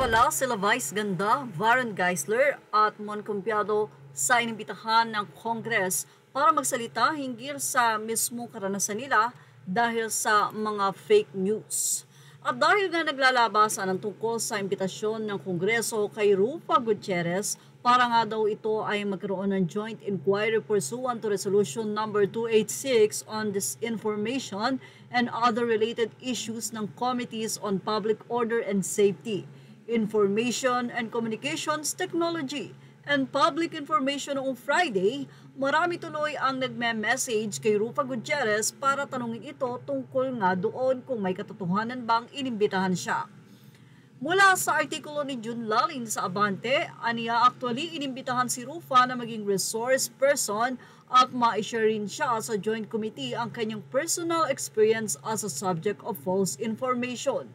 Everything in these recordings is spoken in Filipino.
pala sila Vice Ganda, Varun Geisler at Mon Compiado sa inimbitahan ng Congress para magsalita hinggil sa mismong karanasan nila dahil sa mga fake news. At dahil nga naglalabasan ng tungkol sa imbitasyon ng Kongreso kay Rufa Gutierrez para nga daw ito ay magkaroon ng joint inquiry pursuant to Resolution number 286 on disinformation and other related issues ng Committees on Public Order and Safety, Information and Communications Technology, and Public Information noong Friday, marami tuloy ang nagme-message kay Rufa Gutierrez para tanungin ito tungkol nga doon kung may katotohanan bang inimbitahan siya. Mula sa artikulo ni June Lalin sa Abante, aniya actually inimbitahan si Rufa na maging resource person at ma-share rin siya sa Joint Committee ang kanyang personal experience as a subject of false information.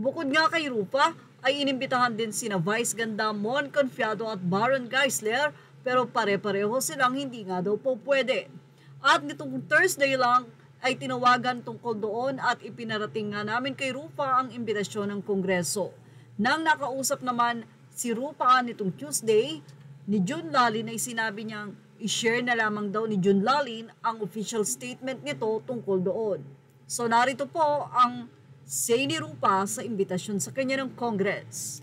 Bukod nga kay Rufa, ay inimbitahan din sina Vice Ganda, Mon Confiado at Baron Geisler pero pare-pareho silang hindi nga daw po pwede. At nitong Thursday lang ay tinawagan tungkol doon at ipinarating nga namin kay Rufa ang imbitasyon ng Kongreso. Nang nakausap naman si Rufa nitong Tuesday, ni June Lalin ay sinabi niyang i-share na lamang daw ni June Lalin ang official statement nito tungkol doon. So narito po ang say ni Rufa sa imbitasyon sa kanya ng Congress.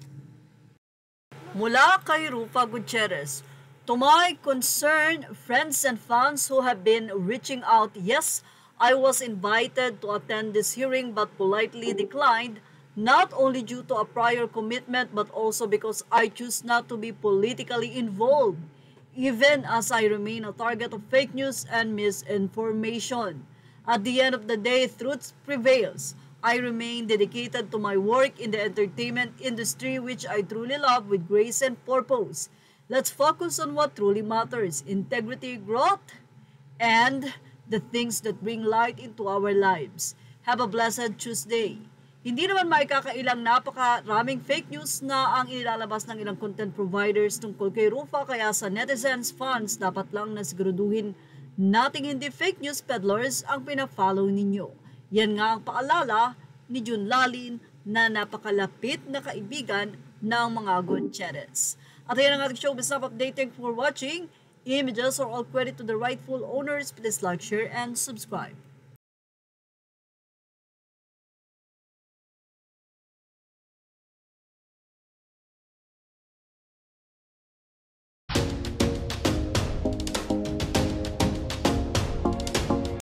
Mula kay Rufa Gutierrez, to my concern, friends and fans who have been reaching out, yes, I was invited to attend this hearing but politely declined, not only due to a prior commitment but also because I choose not to be politically involved, even as I remain a target of fake news and misinformation. At the end of the day, truth prevails. I remain dedicated to my work in the entertainment industry, which I truly love with grace and purpose. Let's focus on what truly matters, integrity, growth, and the things that bring light into our lives. Have a blessed Tuesday. Hindi naman maikakailang napakaraming fake news na ang inilalabas ng ilang content providers tungkol kay Rufa, kaya sa netizens fans dapat lang na siguraduhin nating hindi fake news peddlers ang pina-follow ninyo. Yan nga ang paalala ni June Lalin na napakalapit na kaibigan ng mga Gutierrez. At yan ang ating showbiz update. Thank you for watching. Images are all credit to the rightful owners. Please like, share, and subscribe.